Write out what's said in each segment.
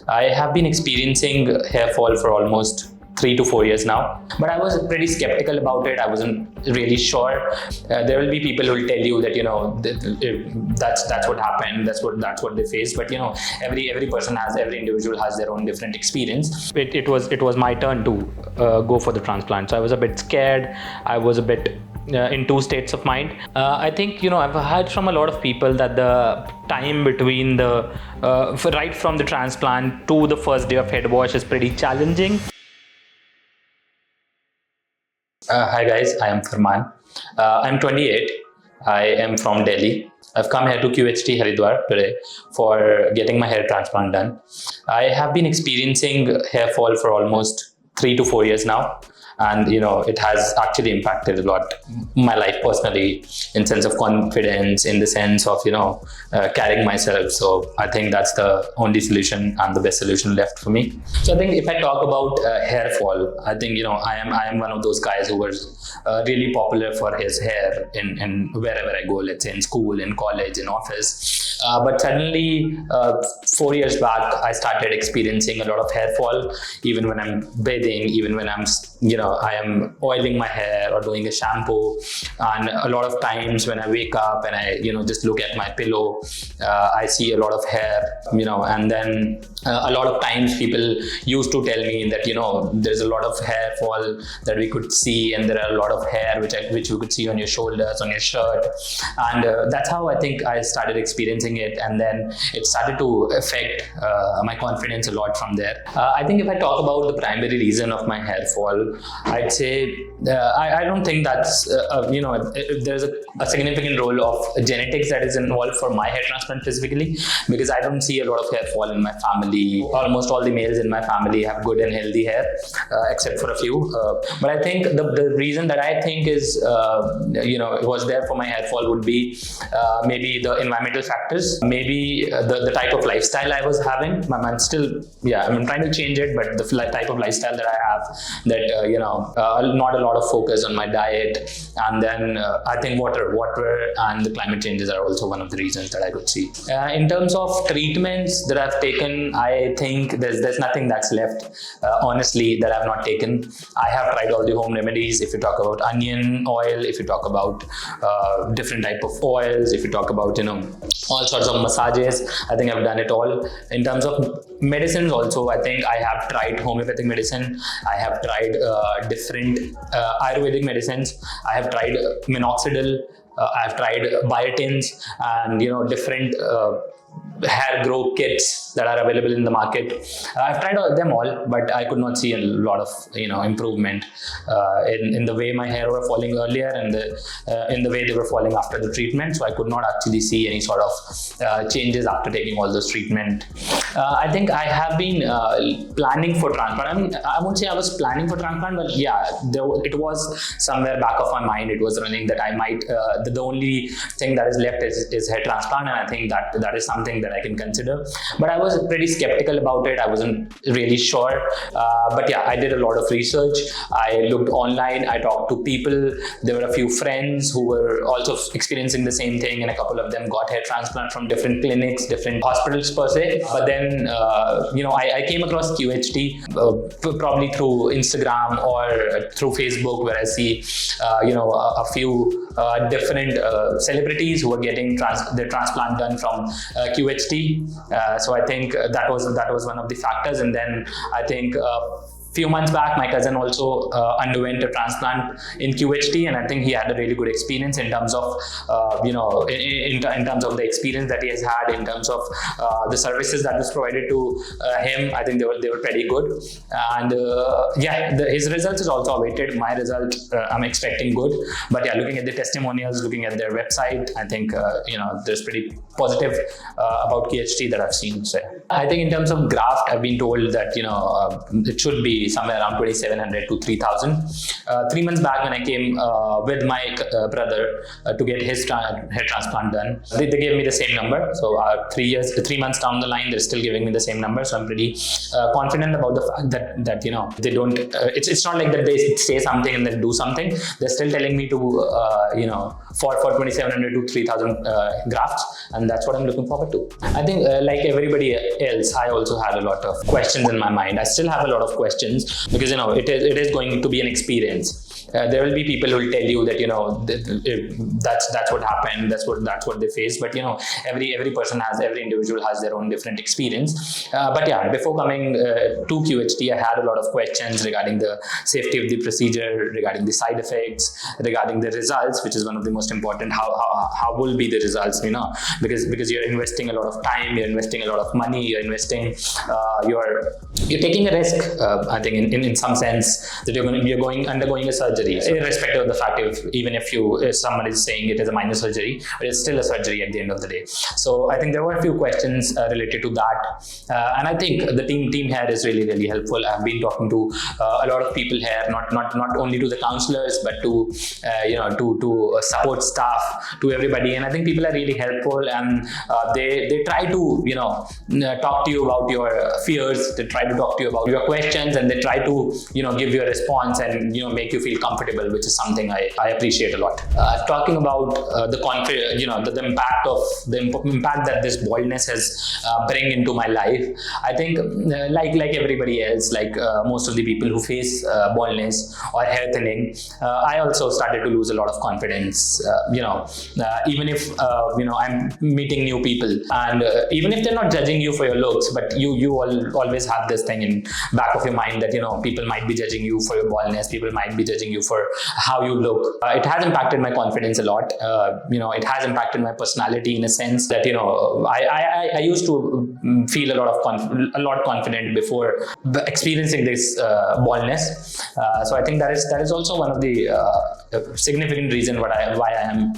I have been experiencing hair fall for almost 3 to 4 years now, but I was pretty skeptical about it. I wasn't really sure. There will be people who will tell you that that's what happened, that's what they faced. But every person every individual has their own different experience. It was my turn to go for the transplant, so I was a bit scared. I was a bit in two states of mind. I think I've heard from a lot of people that the time between the right from the transplant to the first day of head wash is pretty challenging. Hi guys, I am Farman. I'm 28. I am from Delhi. I've come here to QHT Haridwar today for getting my hair transplant done. I have been experiencing hair fall for almost 3 to 4 years now. And it has actually impacted a lot my life personally, in sense of confidence, in the sense of carrying myself. So I think that's the only solution and the best solution left for me. So I think if I talk about hair fall, I think I am one of those guys who was really popular for his hair in wherever I go. Let's say in school, in college, in office. But suddenly 4 years back, I started experiencing a lot of hair fall, even when I'm bathing, even when I am oiling my hair or doing a shampoo. And a lot of times when I wake up and I just look at my pillow, I see a lot of hair, and then a lot of times people used to tell me that there's a lot of hair fall that we could see, and there are a lot of hair which you could see on your shoulders, on your shirt. And that's how I think I started experiencing it, and then it started to affect my confidence a lot from there. I think if I talk about the primary reason of my hair fall, I'd say I don't think that's if there's a significant role of genetics that is involved for my hair transplant specifically, because I don't see a lot of hair fall in my family. Almost all the males in my family have good and healthy hair, except for a few. But I think the reason that I think is it was there for my hair fall would be maybe the environmental factors, maybe the type of lifestyle I was having. I'm trying to change it, but the type of lifestyle that I have, that not a lot of focus on my diet, and then I think water and the climate changes are also one of the reasons that I could see. In terms of treatments that I've taken, I think there's nothing that's left, honestly, that I've not taken. I have tried all the home remedies. If you talk about onion oil, if you talk about different type of oils, if you talk about all sorts of massages, I think I've done it all. In terms of medicines also, I think I have tried homeopathic medicine. I have tried different Ayurvedic medicines. I have tried minoxidil. I have tried biotins and different hair grow kits that are available in the market. I've tried them all, but I could not see a lot of improvement in the way my hair were falling earlier and in the way they were falling after the treatment. So I could not actually see any sort of changes after taking all those treatment. I think I have been planning for transplant. I mean, I won't say I was planning for transplant, but yeah, it was somewhere back of my mind. It was running that I might. The only thing that is left is hair transplant, and I think that is something that I can consider. But I was pretty skeptical about it. I wasn't really sure. But yeah, I did a lot of research. I looked online. I talked to people. There were a few friends who were also experiencing the same thing, and a couple of them got hair transplant from different clinics, different hospitals per se. But then, I came across QHT probably through Instagram or through Facebook, where I see, a few different celebrities who are getting their transplant done from QHT. So I think that was one of the factors. And then I think few months back, my cousin also underwent a transplant in QHT, and I think he had a really good experience in terms of, in terms of the experience that he has had, in terms of the services that was provided to him. I think they were pretty good, and his results is also awaited. My result, I'm expecting good, but yeah, looking at the testimonials, looking at their website, I think there's pretty positive about QHT that I've seen. So I think in terms of graft, I've been told that it should be be somewhere around 2,700 to 3,000. 3 months back when I came with my brother to get his hair transplant done, they gave me the same number. So 3 months down the line, they're still giving me the same number. So I'm pretty confident about the fact that they don't. It's not like that they say something and then do something. They're still telling me to for 2,700 to 3,000 grafts, and that's what I'm looking forward to. I think like everybody else, I also had a lot of questions in my mind. I still have a lot of questions because it is going to be an experience. There will be people who will tell you that that's what happened, that's what they faced. But every individual has their own different experience. But yeah, before coming to QHT, I had a lot of questions regarding the safety of the procedure, regarding the side effects, regarding the results, which is one of the most important. How will be the results? Because you're investing a lot of time, you're investing a lot of money, you're investing, you're taking a risk. I think in some sense that you're undergoing a surgery, irrespective of the fact if somebody is saying it is a minor surgery, but it's still a surgery at the end of the day. So I think there were a few questions related to that, and I think the team here is really helpful. I've been talking to a lot of people here, not only to the counselors, but to support staff, to everybody, and I think people are really helpful, and they try to talk to you about your fears, they try to talk to you about your questions, and they try to give you a response and make you feel comfortable, which is something I appreciate a lot. Talking about the impact that this baldness has bring into my life, I think like everybody else, like most of the people who face baldness or hair thinning, I also started to lose a lot of confidence. Even if I'm meeting new people, and even if they're not judging you for your looks, but you always have this thing in back of your mind that people might be judging you for your baldness, people might be judging you for how you look. It has impacted my confidence a lot. It has impacted my personality in a sense that I used to feel a lot confident before experiencing this baldness. So I think that is also one of the significant reason why I am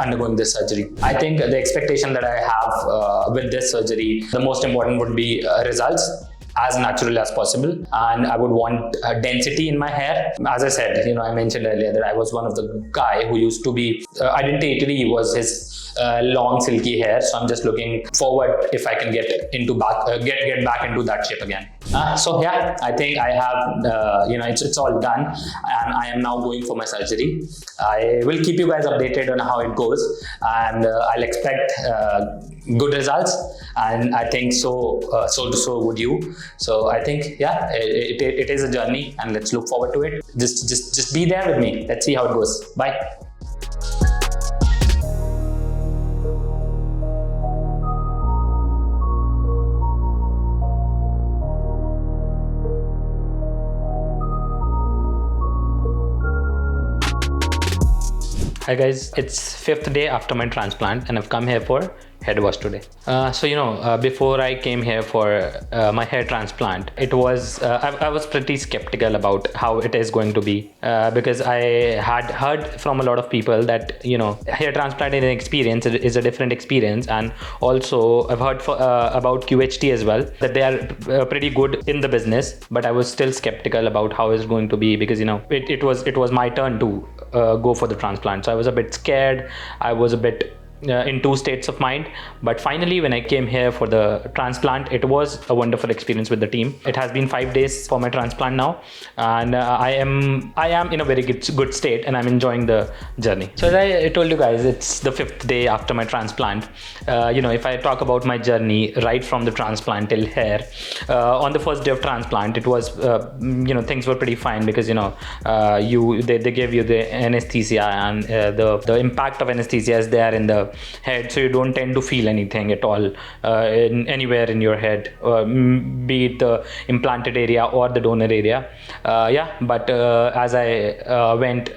undergoing this surgery. I think the expectation that I have with this surgery, the most important would be results as natural as possible, and I would want density in my hair. As I said, I mentioned earlier that I was one of the guy who used to be identity was his long silky hair, so I'm just looking forward if I can get back into that shape again. So yeah, I think I have it's all done, and I am now going for my surgery. I will keep you guys updated on how it goes, and I'll expect good results, and I think so would you. So I think yeah, it is a journey, and let's look forward to it. Just be there with me. Let's see how it goes. Bye. Hi guys, it's 5th day after my transplant, and I've come here for head wash today. Before I came here for my hair transplant, I was pretty skeptical about how it is going to be because I had heard from a lot of people that hair transplant is a different experience, and also I've heard about QHT as well, that they are pretty good in the business, but I was still skeptical about how it's going to be because it was my turn to go for the transplant. So I was a bit scared. I was a bit in two states of mind, but finally when I came here for the transplant, it was a wonderful experience with the team. It has been 5 days for my transplant now, and I am in a very good state, and I'm enjoying the journey. So as I told you guys, it's the 5th day after my transplant. If I talk about my journey right from the transplant till here, on the first day of transplant, it was things were pretty fine because they gave you the anesthesia, and the impact of anesthesia is there in the head, so you don't tend to feel anything at all anywhere in your head, be it the implanted area or the donor area. But as I went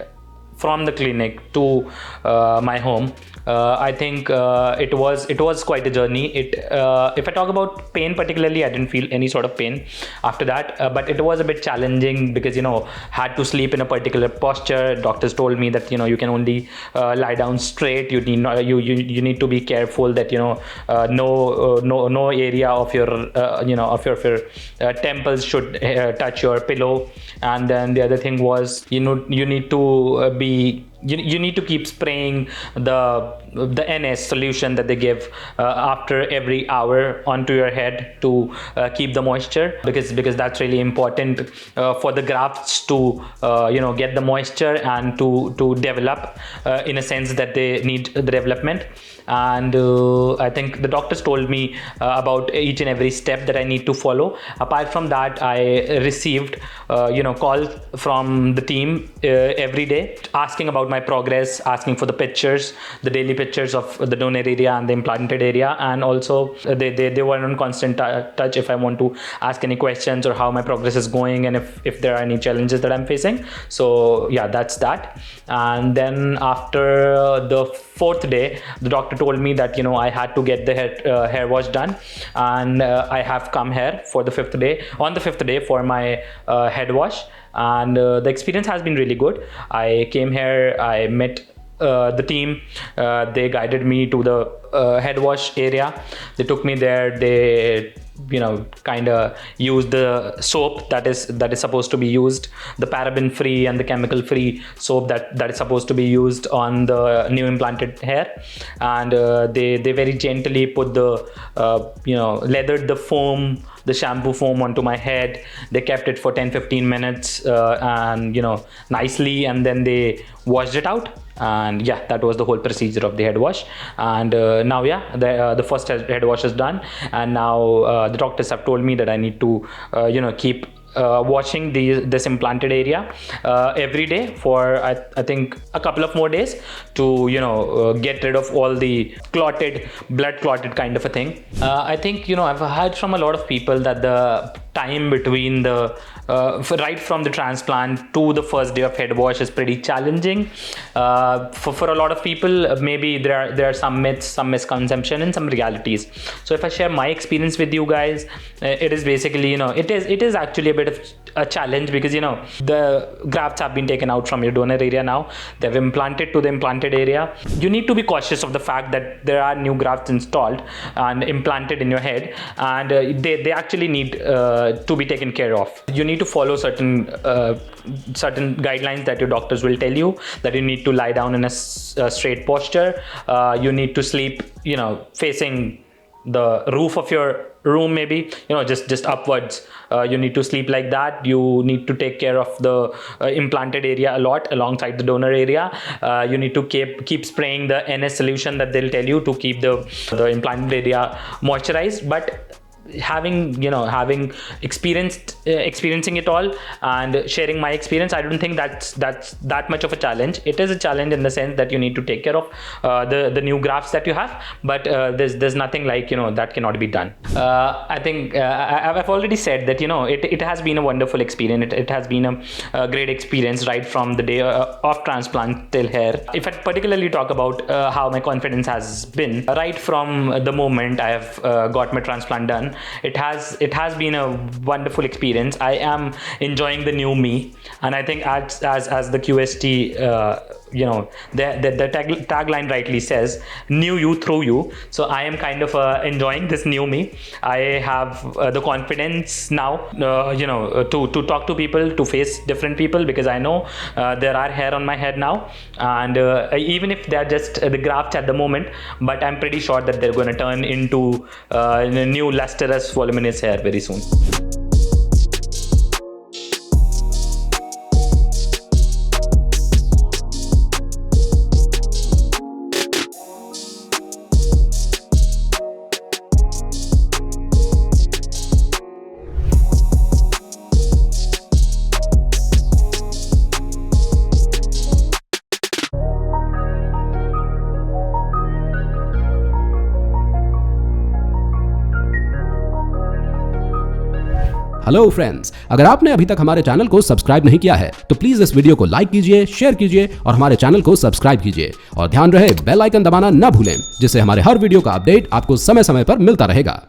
from the clinic to my home, I think it was quite a journey. If I talk about pain particularly, I didn't feel any sort of pain after that, but it was a bit challenging because had to sleep in a particular posture. Doctors told me that you can only lie down straight. You need not, you need to be careful that no area of your of your temples should touch your pillow. And then the other thing was you need to be you need to keep spraying the NS solution that they give after every hour onto your head to keep the moisture, because that's really important for the grafts to get the moisture and to develop in a sense that they need the development. And I think the doctors told me about each and every step that I need to follow. Apart from that, I received calls from the team every day asking about my progress, asking for the pictures, the daily pictures of the donor area and the implanted area. And also they were on constant touch if I want to ask any questions or how my progress is going and if there are any challenges that I'm facing. So yeah, that's that. And then after the fourth day, the doctor told me that I had to get the hair wash done, and I have come here for the fifth day for my head wash. And the experience has been really good. I came here, I met the team, they guided me to the head wash area. They took me there. They kind of used the soap that is supposed to be used, the paraben free and the chemical free soap that is supposed to be used on the new implanted hair. And they very gently put the leathered the shampoo foam onto my head. They kept it for 10-15 minutes and nicely, and then they washed it out. And yeah, that was the whole procedure of the head wash. And now the first head wash is done, and now the doctors have told me that I need to keep washing this implanted area every day for I think a couple of more days to get rid of all the blood clotted kind of a thing. I think I've heard from a lot of people that the time between the right from the transplant to the first day of head wash is pretty challenging for a lot of people. Maybe there are some myths, some misconception, and some realities. So if I share my experience with you guys, it is basically it is actually a bit of a challenge, because the grafts have been taken out from your donor area. Now they've implanted to the implanted area. You need to be cautious of the fact that there are new grafts installed and implanted in your head, and they actually need to be taken care of. You need to follow certain guidelines that your doctors will tell you, that you need to lie down in a straight posture. You need to sleep facing the roof of your room, maybe just upwards. You need to sleep like that. You need to take care of the implanted area a lot alongside the donor area. You need to keep spraying the NS solution that they'll tell you to keep the implanted area moisturized. But having experiencing it all and sharing my experience, I don't think that's that much of a challenge. It is a challenge in the sense that you need to take care of the new grafts that you have, but there's nothing like that cannot be done. I think I've already said that it has been a wonderful experience. It has been a great experience right from the day of transplant till here. If I particularly talk about how my confidence has been right from the moment I have got my transplant done, it has been a wonderful experience. I am enjoying the new me, and I think as the QHT the tagline rightly says, new you through you. So I am kind of enjoying this new me. I have the confidence now to talk to people, to face different people, because I know there are hair on my head now, and even if they're just the grafts at the moment, but I'm pretty sure that they're going to turn into new lustrous voluminous hair very soon. Hello friends, अगर आपने अभी तक हमारे channel को subscribe नहीं किया है तो प्लीज इस वीडियो को लाइक कीजिए, शेयर कीजिए और हमारे चैनल को सब्सक्राइब कीजिए और ध्यान रहे बेल आइकन दबाना न भूलें, जिससे हमारे हर वीडियो का अपडेट आपको समय समय पर मिलता रहेगा।